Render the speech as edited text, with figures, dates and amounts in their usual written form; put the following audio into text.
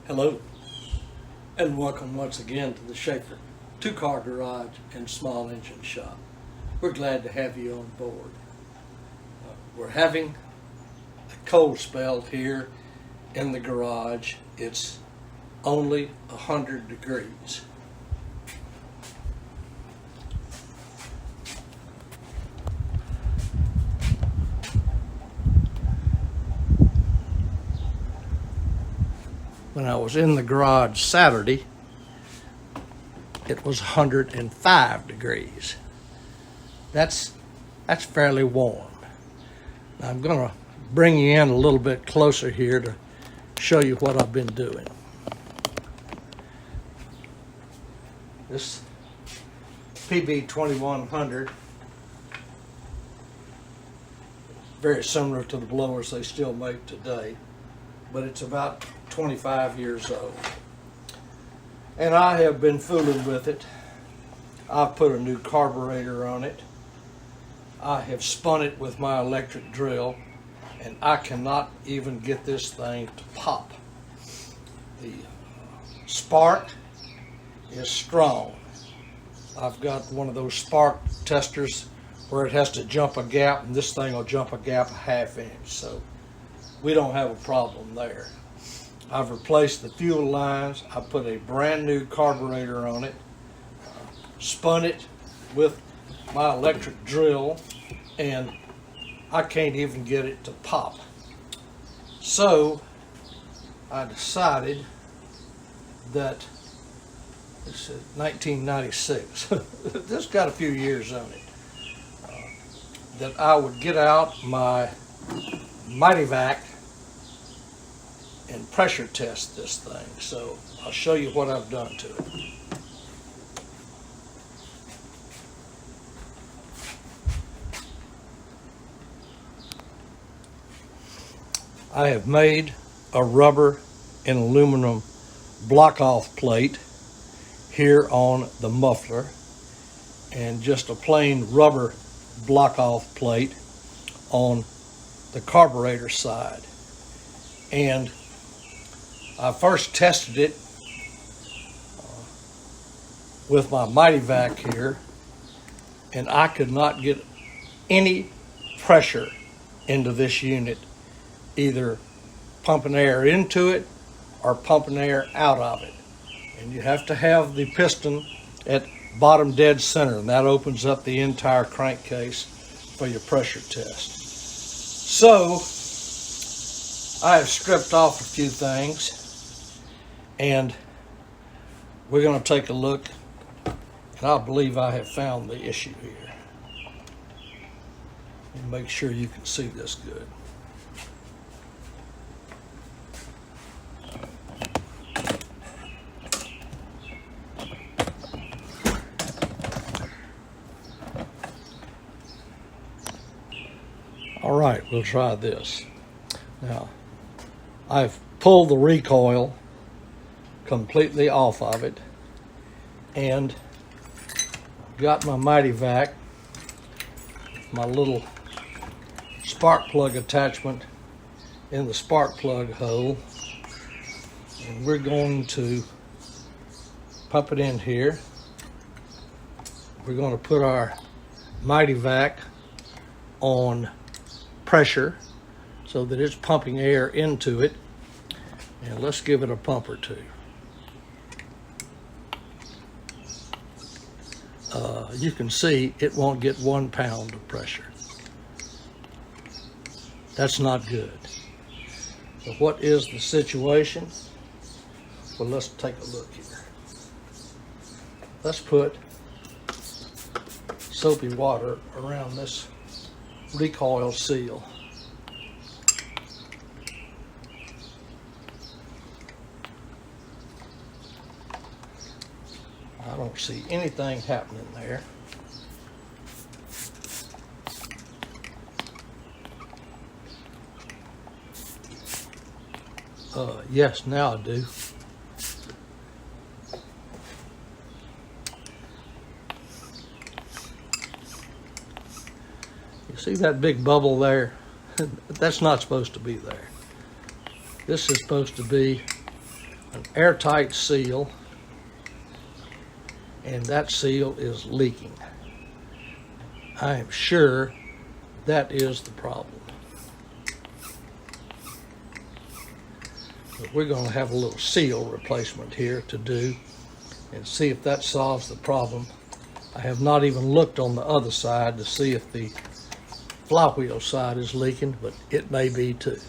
Hello, and welcome once again to the Schaefer two-car garage and small engine shop. We're glad to have you on board. We're having a cold spell here in the garage. It's only 100 degrees. When I was in the garage Saturday, it was 105 degrees. That's fairly warm. Now I'm going to bring you in a little bit closer here to show you what I've been doing. This PB2100, very similar to the blowers they still make today, but it's about 25 years old. And I have been fooling with it. I've put a new carburetor on it. I have spun it with my electric drill, and I cannot even get this thing to pop. The spark is strong. I've got one of those spark testers where it has to jump a gap, and this thing will jump a gap a ½ inch, so we don't have a problem there. I've replaced the fuel lines. I put a brand new carburetor on it, spun it with my electric drill, and I can't even get it to pop. So I decided that, this is 1996, this got a few years on it, that I would get out my Mighty Vac and pressure test this thing. So I'll show you what I've done to it. I have made a rubber and aluminum block-off plate here on the muffler, and just a plain rubber block-off plate on the carburetor side. And I first tested it with my Mighty Vac here, and I could not get any pressure into this unit, either pumping air into it or pumping air out of it. And you have to have the piston at bottom dead center, and that opens up the entire crankcase for your pressure test. So I have stripped off a few things, and we're going to take a look, and I believe I have found the issue here. And make sure you can see this good. All right, we'll try this. Now, I've pulled the recoil completely off of it, and got my Mighty Vac, my little spark plug attachment in the spark plug hole, and we're going to pump it in here. We're going to put our Mighty Vac on pressure so that it's pumping air into it, and let's give it a pump or two. You can see it won't get 1 pound of pressure. That's not good. So what is the situation? Well, let's take a look here. Let's put soapy water around this recoil seal. I don't see anything happening there. Yes, now I do. You see that big bubble there? That's not supposed to be there. This is supposed to be an airtight seal, and that seal is leaking. I am sure that is the problem. But we're going to have a little seal replacement here to do and see if that solves the problem. I have not even looked on the other side to see if the flywheel side is leaking, but it may be too.